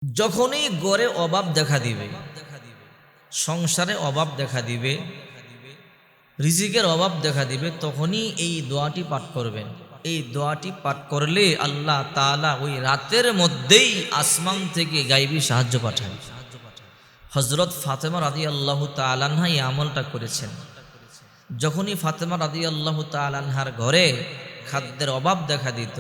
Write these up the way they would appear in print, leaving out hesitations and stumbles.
যখনই গড়ে অভাব দেখা দিবে, সংসারে অভাব দেখা দিবে, রিজিকের অভাব দেখা দিবে, তখনই এই দোয়াটি পাঠ করবেন। এই দোয়াটি পাঠ করলে আল্লাহ তাআলা ওই রাতের মধ্যেই আসমান থেকে গায়বী সাহায্য পাঠান। হযরত ফাতেমা রাদিয়াল্লাহু তাআলা আনহা এই আমলটা করেছেন। যখনই ফাতেমা রাদিয়াল্লাহু তাআলা আনহার ঘরে খাদ্যের অভাব দেখা দিত,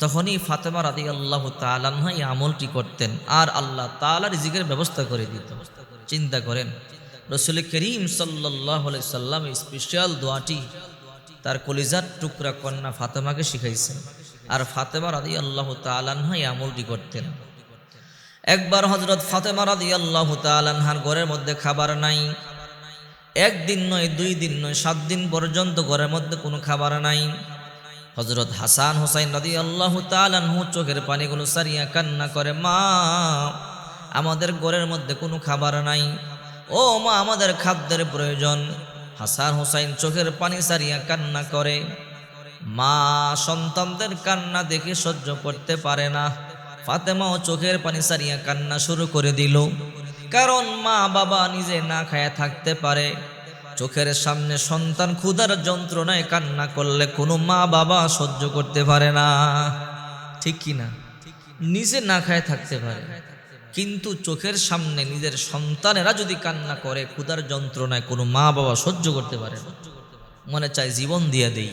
তখনই ফাতেমা রাদিয়াল্লাহু তাআলা আনহা এই আমলটি করতেন, আর আল্লাহ তাআলা রিজিকের ব্যবস্থা করে দিত। চিন্তা করেন, রাসূল করিম সাল্লাল্লাহু আলাইহি সাল্লাম এই স্পেশাল দোয়াটি তার কলিজার টুকরা কন্যা ফাতেমাকে শিখাইছেন, আর ফাতেমা রাদিয়াল্লাহু তাআলা আনহা এই আমলটি করতেন। একবার হযরত ফাতেমা রাদিয়াল্লাহু তাআলা আনহার ঘরের মধ্যে খাবার নাই। একদিন নয়, 2 দিন নয়, 7 দিন পর্যন্ত ঘরের মধ্যে কোনো খাবার নাই। হযরত হাসান হুসাইন রাদিয়াল্লাহু তাআলা আনহু চোখের পানিগুলো সারিয়া কান্না করে, মা আমাদের ঘরের মধ্যে কোনো খাবার নাই, ও মা আমাদের খাদ্যের প্রয়োজন। হাসান হুসাইন চোখের পানি সারিয়া কান্না করে। মা সন্তানদের কান্না দেখে সহ্য করতে পারে না, ফাতেমাও চোখের পানি সারিয়া কান্না শুরু করে দিল। কারণ মা বাবা নিজে না খায়া থাকতে পারে, চোখের সামনে সন্তান ক্ষুধার যন্ত্রণায় কান্না করলে কোনো মা বাবা সহ্য করতে পারে না, ঠিক কি না? নিজে না খায় থাকতে পারে, কিন্তু চোখের সামনে নিজের সন্তানেরা যদি কান্না করে ক্ষুধার যন্ত্রণায়, কোনো মা বাবা সহ্য করতে পারে না, মনে চায় জীবন দিয়ে দেই।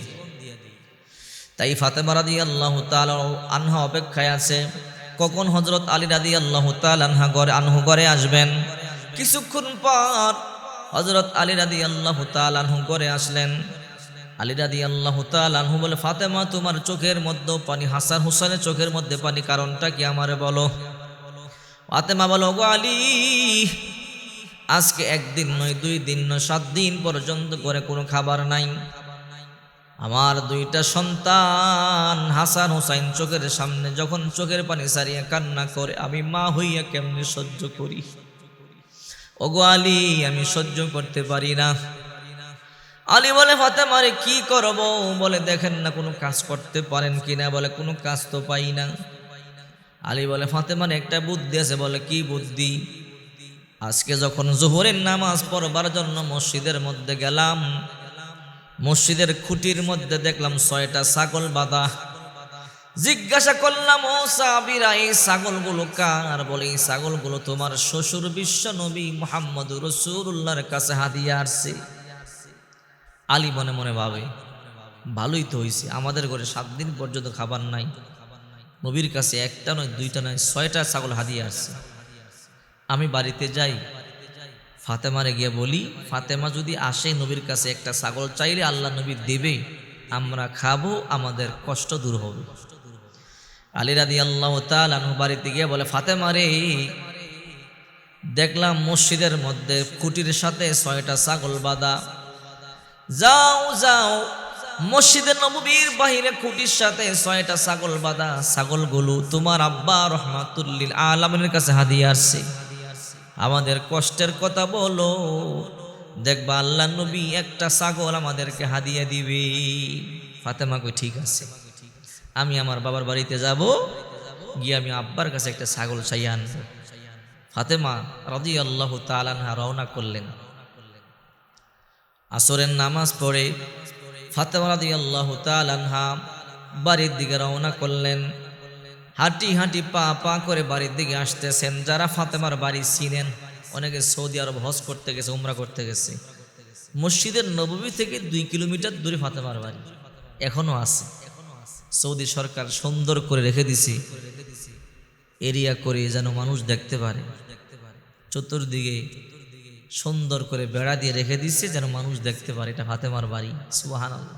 তাই ফাতেমা রাদিয়াল্লাহু তাআলা আনহা অপেক্ষায় আছে কখন হযরত আলী রাদিয়াল্লাহু তাআলা আনহু ঘরে আসবেন। কিছুক্ষণ পর হযরত আলী রাদিয়াল্লাহু তাআলা আনহু ঘরে আসলেন। আলী রাদিয়াল্লাহু তাআলা আনহু বলে, ফাতেমা তোমার চোখের মধ্যে পানি, হাসান হুসাইনের চোখের মধ্যে পানি, কারণটা কি আমারে বলো। ফাতেমা বলো, গো আলী, আজকে 1 দিন নয়, 2 দিন নয়, 7 দিন পর্যন্ত ঘরে কোনো খাবার নাই। আমার 2টা সন্তান হাসান হুসাইন চোখের সামনে যখন চোখের পানি সারিয়া কান্না করে, আমি মা হইয়া কেমনে সহ্য করি। ওগো আলী, আমি সহ্য করতে পারি না। আলী বলে, ফাতেমারে কি করব? বলে, দেখেন না কোনো কাজ করতে পারেন কিনা। বলে, কোনো কাজ তো পাই না। আলী বলে, ফাতেমার একটা বুদ্ধি আছে। বলে, কি বুদ্ধি? আজকে যখন জোহরের নামাজ পড়বার জন্য মসজিদের মধ্যে গেলাম, মসজিদের খুঁটির মধ্যে দেখলাম 6টা ছাগল বাঁধা। জিজ্ঞাসা করলাম, ও সাহাবীরা, এই ছাগলগুলো কার? বলে, এই ছাগলগুলো তোমার শ্বশুর বিশ্ব নবী মুহাম্মদুর রাসূলুল্লাহর কাছে হাদিয়া আসছে। আলী মনে মনে ভাবে, ভালোই তো হয়েছে, আমাদের ঘরে 7 দিন পর্যন্ত খাবার নাই, নবীর কাছে 1টা নয়, 2টা নয়, 6টা ছাগল হাদিয়া আসছে। আমি বাড়িতে যাই, ফাতেমারে গিয়ে বলি, ফাতেমা যদি আসে নবীর কাছে একটা ছাগল চাইলে আল্লাহ নবী দেবে, আমরা খাবো, আমাদের কষ্ট দূর হবে। আলী রাদিয়াল্লাহু তাআলা আনহু বাড়িতে গিয়ে বলে, ফাতেমা রে, দেখলাম মসজিদের মধ্যে খুঁটির সাথে 6টা ছাগল বাঁধা। যাও যাও, মসজিদের নববীর বাহিরে খুঁটির সাথে 6টা ছাগল বাঁধা, ছাগলগুলো তোমার আব্বা রাহমাতুল লিল আলামিনের কাছে হাদিয়া আসছে। আমাদের কষ্টের কথা বলো, দেখবা আল্লাহ নবী একটা ছাগল আমাদেরকে হাদিয়া দিবে। ফাতেমা কই, ঠিক আছে, আমি আমার বাবার বাড়িতে যাব, গিয়ে আমি আব্বার কাছে একটা ছাগল চাইয়া আনবো। ফাতেমা রাদিয়াল্লাহু তাআলা আনহা রওনা করলেন। আসরের নামাজ পড়ে ফাতেমা রাদিয়াল্লাহু তাআলা আনহা বাড়ির দিকে রওনা করলেন। হাঁটি হাঁটি পা পা করে বাড়ির দিকে আসতেছেন। যারা ফাতেমার বাড়ি চিনেন, অনেকে সৌদি আরব হজ করতে গেছে, উমরা করতে গেছে, মসজিদের নববী থেকে 2 কিলোমিটার দূরে ফাতেমার বাড়ি এখনো আছে। সৌদি সরকার সুন্দর করে রেখে দিছে, এরিয়া করে যেন মানুষ দেখতে পারে। চতুর্দিকে সুন্দর করে বেড়া দিয়ে রেখে দিচ্ছে যেন মানুষ দেখতে পারে এটা ফাতেমার বাড়ি। সুবহানাল্লাহ।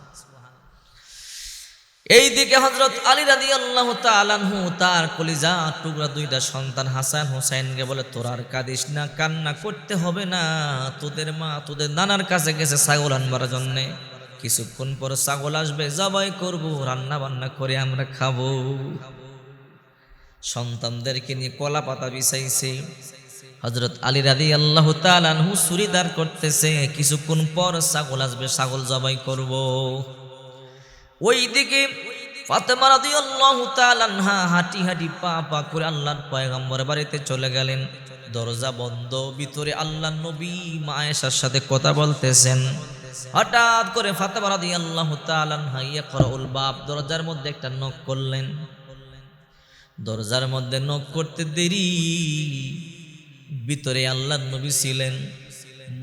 এইদিকে হযরত আলী রাদিয়াল্লাহু তাআলা আনহু তার কলিজা টুকরা 2টা সন্তান হাসান হুসাইনকে বলে, তোরা আর কাঁদিস না, কান্না করতে হবে না, তোদের মা তোদের নানার কাছে গেছে ছাগল আনবার জন্যে, কিছুক্ষণ পর ছাগল আসবে, জবাই করব, রান্না বান্না করে আমরা খাবো। সন্তানদেরকে নিয়ে কলা পাতা বিছাইছে। হযরত আলী রাদিয়াল্লাহু তাআলা আনহু ছুরিদার করতেছে, কিছুক্ষণ পর ছাগল আসবে, ছাগল জবাই করব। ওইদিকে ফাতেমা রাদিয়াল্লাহু তাআলা আনহা হাঁটি হাঁটি পা পা করে আল্লাহর পয়গম্বরের বাড়িতে চলে গেলেন। দরজা বন্ধ, ভিতরে আল্লাহর নবী মা আয়েশার সাথে কথা বলতেছেন। হঠাৎ করে ফাতেমা রাদিয়াল্লাহু তাআলা আনহা ইয়াকরাউল বাব, দরজার মধ্যে একটা নক করলেন। দরজার মধ্যে নক করতে দেরি, ভিতরে আল্লাহর নবী ছিলেন।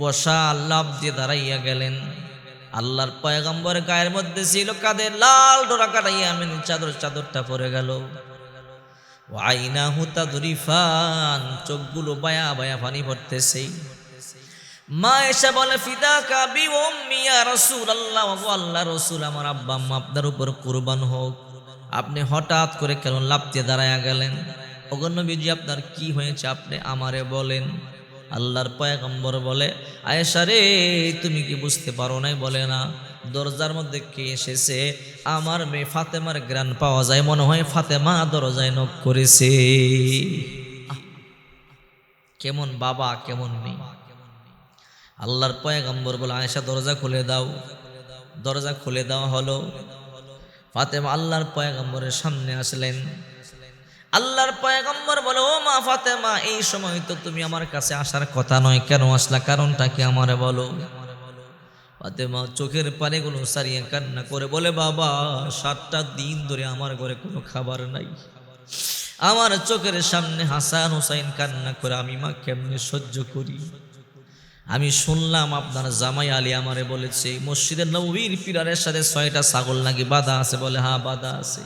বসা লাফ দিয়ে দাঁড়াইয়া গেলেন। আল্লাহর পয়গম্বর গায়ের মধ্যে ছিল কাঁধে লাল ডোরা কাটাইয়া আমিন চাদরটা পরে গেল। আইনাহু তাদরিফান, চোখগুলো বায়া বায়া পানি পড়তেছে। মা এসে বলে ফিদাকা বি উম্মি ইয়া রাসূলুল্লাহ, ওগো আল্লাহর রাসূল, আমার আব্বা আম্মা আপনার উপর কুরবান হোক। আপনি হঠাৎ করে কেন লাফ দিয়ে দাঁড়াইয়া গেলেন? ওগো নবীজি, আপনার কি হয়েছে আপনি আমারে বলেন। আল্লাহর পয়গম্বর বলে, আয়েশা রে, তুমি কি বুঝতে পারো নাই? বলে না। দরজার মধ্যে কে এসেছে? আমার মেয়ে ফাতেমার গ্রান পাওয়া যায়, মনে হয় ফাতেমা দরজায় নক করেছে। কেমন বাবা, কেমন মেয়ে! আল্লাহর পয়গম্বর বলে, আয়েশা দরজা খুলে দাও। দরজা খুলে দেওয়া হলো। ফাতেমা আল্লাহর পয়গম্বরের সামনে আসলেন। আল্লাহর পয়গম্বর বলে, ও মা ফাতেমা, এই সময় তো তুমি আমার কাছে আসার কথা নয়, কেন আসলা? কারণটা কি আমারে বলো। ফাতেমা চোখের পানিগুলো সারিয়ে কান্না করে বলে, বাবা, 7টা দিন ধরে আমার ঘরে কোনো খাবার নাই। আমার চোখের সামনে হাসান হুসাইন কান্না করে আমি মা কেমনে সহ্য করি। আমি শুনলাম আপনার জামাই আলী আমারে বলেছে মসজিদের নববীর পিলারের সাথে 6টা ছাগল নাকি বাঁধা আছে। বলে, হ্যাঁ বাঁধা আছে।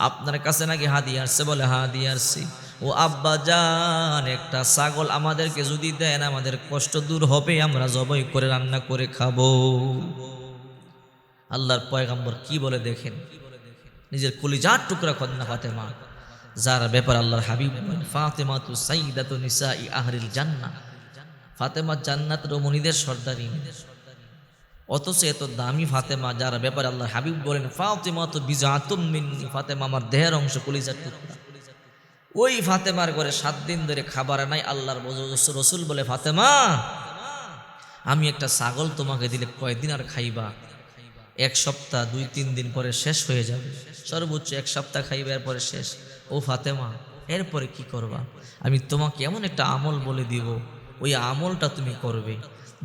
আপনার কাছে নাকি হাদিয়া আসছে। বলে, হ্যাঁ দিয়ে আসছি। ও আব্বা জান, একটা ছাগল আমাদেরকে যদি দেন আমাদের কষ্ট দূর হবে, আমরা জবাই করে রান্না করে খাবো। আল্লাহর পয়গম্বর কি বলে দেখেন, নিজের কলিজার টুকরা কন্যা ফাতেমা, যার ব্যাপার আল্লাহর হাবিব বলেন, ফাতেমাতু সাইয়্যিদাতু নিসাই আহলিল জান্নাহ, ফাতেমা জান্নাতের রমণীদের সর্দারিনী। অথচ এত দামি ফাতেমা, যার ব্যাপারে আল্লাহর হাবিব বলেন, ফাতেমাতু বিজআতুম মিন্নি, ফাতেমা আমার দেহের অংশ, কলিজার টুকরা। ওই ফাতেমার ঘরে 7 দিন ধরে খাবার নাই। আল্লাহর রসুল বলে, ফাতেমা, আমি একটা ছাগল তোমাকে দিলে কয়দিন আর খাইবা? 1 সপ্তাহ, 2-3 দিন পরে শেষ হয়ে যাবে, সর্বোচ্চ 1 সপ্তাহ খাইবা, এরপরে শেষ। ও ফাতেমা, এরপরে কি করবা? আমি তোমাকে এমন একটা আমল বলে দিব, ওই আমলটা তুমি করবে।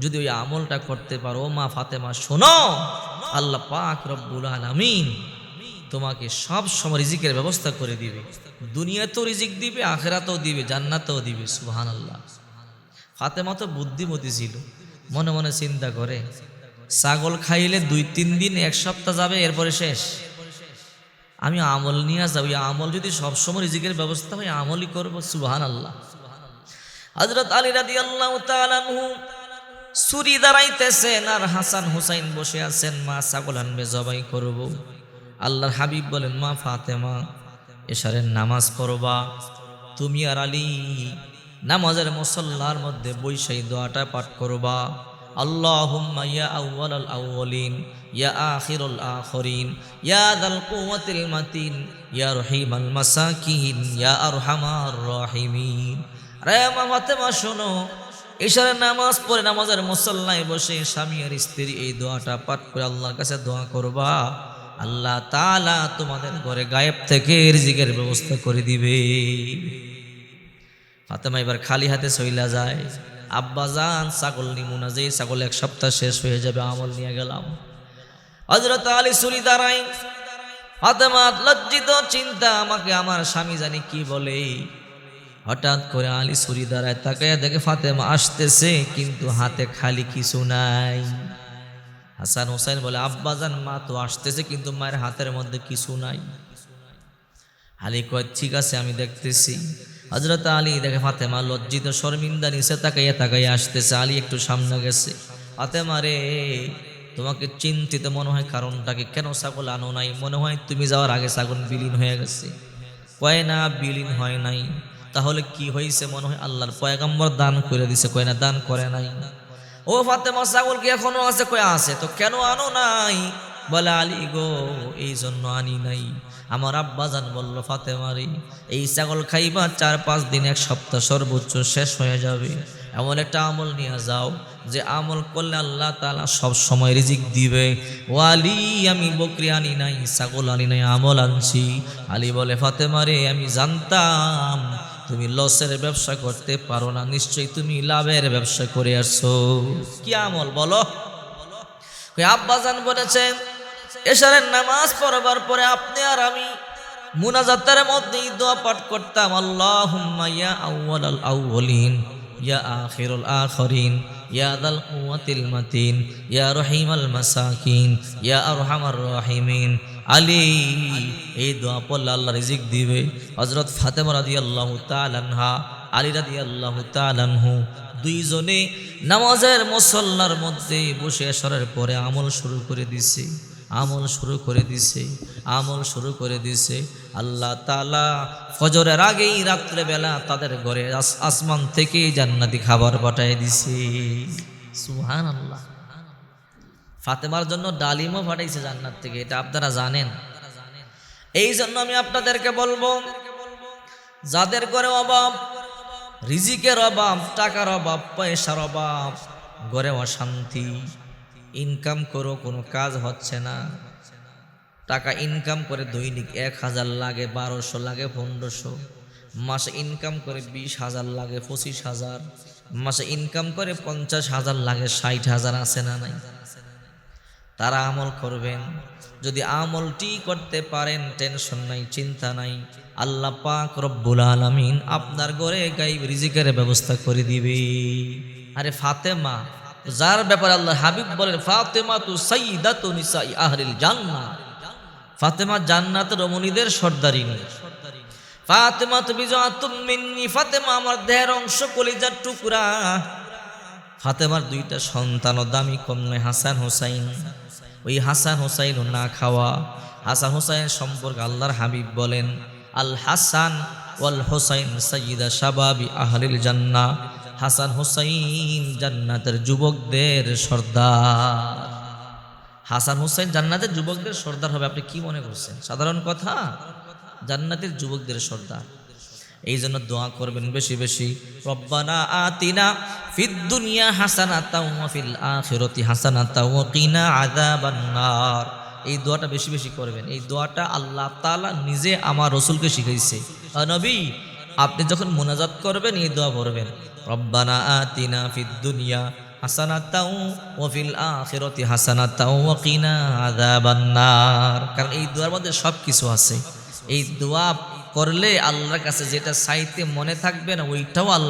যদি ওই আমলটা করতে পারো, ও মা ফাতেমা শোনো, আল্লাহ পাক রব্বুল আলামিন তোমাকে সব সময় রিজিকের ব্যবস্থা করে দিবে। দুনিয়াতেও রিজিক দিবে, আখিরাতেও দিবে, জান্নাতেও দিবে। সুবহানাল্লাহ। ফাতেমা তো বুদ্ধিমতী ছিল, মনে মনে চিন্তা করে, ছাগল খাইলে 2-3 দিন 1 সপ্তাহ যাবে, এরপরে শেষ। আমি আমল নিয়ে যাবো, আমল যদি সবসময় রিজিকের ব্যবস্থা হয়, আমলই করবো। সুবহানাল্লাহ। হযরত আলী রাদিয়াল্লাহু তাআলা আনহু ছুরি দাঁড়াইতেছেন, আর হাসান হুসাইন বসে আছেন। মা ছাগল আনবে, জবাই করব। আল্লাহর হাবিব বলেন, মা ফাতেমা, এশারের নামাজ পড়বা। তুমি আর আলী নামাজের মুসাল্লার মধ্যে বৈশাই দোয়াটা পাঠ করবা। আল্লাহুম্মা ইয়া আউয়ালাল আউয়ালিন, ইয়া আখিরুল আখিরিন, ইয়া যাল কুওয়াতিল মাতিন, ইয়া রহিমাল মাসাকিন, ইয়া আরহামার রাহিমিন। রে মা ফাতেমা শোনো, এশারের নামাজ পড়ে নামাজের মুসাল্লায় বসে স্বামী আর স্ত্রী এই দোয়াটা পাঠ করে আল্লাহর কাছে দোয়া করবা। আল্লাহ তাআলা তোমাদের ঘরে গায়েব থেকে রিজিকের ব্যবস্থা করে দিবে। ফাতেমা এবার খালি হাতে চইলা যায়। আব্বা জান, ছাগল নিমুনা, যেই ছাগল 1 সপ্তাহ শেষ হয়ে যাবে, আমল নিয়ে গেলাম। হযরত আলী ছুরি দাঁড়াই। ফাতেমা লজ্জিত, চিন্তা, আমাকে আমার স্বামী জানি কি বলে। হঠাৎ করে আলী ছুরি দাঁড়ায়, তাকায় দেখে ফাতেমা আসতেছে, কিন্তু হাতে খালি, কিছু নাই। হাসান হুসাইন বলে, আব্বা জান, মা তো আসতেছে, কিন্তু মায়ের হাতের মধ্যে কিছু নাই। আলী কয়, ঠিক আছে, আমি দেখতেছি। হযরত আলী দেখে ফাতেমা লজ্জিত, শর্মিন্দা, নিচে তাকাইয়া আসতেছে। আলী একটু সামনে গেছে। ফাতেমা রে, তোমাকে চিন্তিত মনে হয়, কারণটাকে, কেন ছাগল আনো নাই? মনে হয় তুমি যাওয়ার আগে ছাগল বিলীন হয়ে গেছে। কয় না, বিলীন হয় নাই। তাহলে কি হয়েছে? মনে হয় আল্লাহর পয়গম্বর দান করে দিছে। কয় না, দান করে নাই। ও ফাতেমা, ছাগল কি এখনো আছে? কয় আছে। তো কেন আনো নাই? বলে, আলী গো, এই জন্য আনি নাই। আমার আব্বা জান বলল, ফাতেমা রে, এই ছাগল খাইবা 4-5 দিন, 1 সপ্তাহ, সর্বোচ্চ শেষ হয়ে যাবে। এমন একটা আমল নিয়ে যাও যে আমল করলে আল্লাহ তাআলা সব সময় রিজিক দিবে। ও আলী, আমি বকরি আনি নাই, ছাগল আনি নাই, আমল আনছি। আলী বলে, ফাতেমা রে, আমি জানতাম তুমি লসের ব্যবসা করতে পারো না, নিশ্চয়ই তুমি লাভের ব্যবসা করে আসছো। কি আমল বলো? আব্বাজান বলেছে, এশারের নামাজ পড়বার পরে আপনি আর আমি মুনাজাতের মধ্যে দোয়া পাঠ করতাম, আল্লাহুম্মা ইয়া আউয়ালাল আউয়ালিন, ইয়া আখিরুল আখিরিন, ইয়া যাল কুওয়াতিল মাতিন, ইয়া রহিমাল মাসাকিন, ইয়া আরহামার রাহিমিন। আলী, এই দোয়া পড়লে আল্লাহ রিজিক দিবে। হযরত ফাতেমা রাদিয়াল্লাহু তাআলা আনহা, আলী রাদিয়াল্লাহু তাআলা আনহু দুইজনে নামাজের মুসল্লার মধ্যে বসে এশারের পরে আমল শুরু করে দিছে, আমল শুরু করে দিছে, আমল শুরু করে দিছে। আল্লাহ তাআলা ফজরের আগেই রাত্রেবেলা তাদের ঘরে আসমান থেকে জান্নাতি খাবার পাঠিয়ে দিছে। সুবহানাল্লাহ। ফাতেমার জন্য ডালিমও পাঠাইছে জান্নাত থেকে, এটা আপনারা জানেন। এই জন্য আমি আপনাদেরকে বলবো, যাদের ঘরে অভাব, রিজিকের অভাব, টাকার অভাব, পয়সার অভাব, ঘরে অশান্তি, ইনকাম করো কোনো কাজ হচ্ছে না, টাকা ইনকাম করে দৈনিক 1000 লাগে, 1200 লাগে, 1500, মাসে ইনকাম করে 20,000 লাগে, 25,000, মাসে ইনকাম করে 50,000 লাগে, 60,000 আছে না নাই? তারা আমল করবেন। যদি আমলটি করতে পারেন, টেনশন নাই, চিন্তা নাই, আল্লাহ পাক রব্বুল আলামিন আপনার ঘরে গায়ব রিজিকের ব্যবস্থা করে দিবে। আরে ফাতেমা, যার ব্যাপারে আল্লাহ হাবিব বলেন, ফাতেমা তু সাইয়্যিদাতু নিসাই আহলিল জান্নাহ, ফাতেমা জান্নাতের রমণীদের সর্দারিনী। ফাতেমা তু বিজআতুম মিন্নি, ফাতেমা আমার দেহের অংশ, কলিজার টুকরা। ফাতেমার 2টা সন্তান, দামি কম নয়, হাসান হোসাইন। ওই হাসান হোসাইন না খাওয়া। হাসান হোসাইন সম্পর্কে আল্লাহর হাবিব বলেন, আল হাসান ওয়াল হোসাইন সাইয়্যিদা শাবাবি আহলিল জান্নাহ, হাসান হোসাইন জান্নাতের যুবকদের সর্দার। হাসান হোসাইন জান্নাতের যুবকদের সর্দার হবে, আপনি কি মনে করছেন? সাধারণ কথা, জান্নাতের যুবকদের সর্দার। এই জন্য দোয়া করবেন বেশি বেশি, রব্বানা আতিনা ফিদ দুনিয়া হাসানাতাও ওয়া ফিল আখিরাতি হাসানাতাও ওয়া কিনা আযাবান নার। এই দোয়াটা বেশি বেশি করবেন। এই দোয়াটা আল্লাহ তাআলা নিজে আমার রাসূলকে শিখাইছে। নবী, আপনি যখন মুনাজাত করবেন এই দোয়া পড়বেন, রব্বানা আতিনা ফিদ দুনিয়া হাসানাতাও ওয়া ফিল আখিরাতি হাসানাতাও ওয়া কিনা আযাবান নার। কারণ এই দোয়ার মধ্যে সব কিছু আছে। এই দোয়া করলে আল্লাহর কাছে যেটা চাইতে মনে থাকবে না, ওইটাও আল্লাহ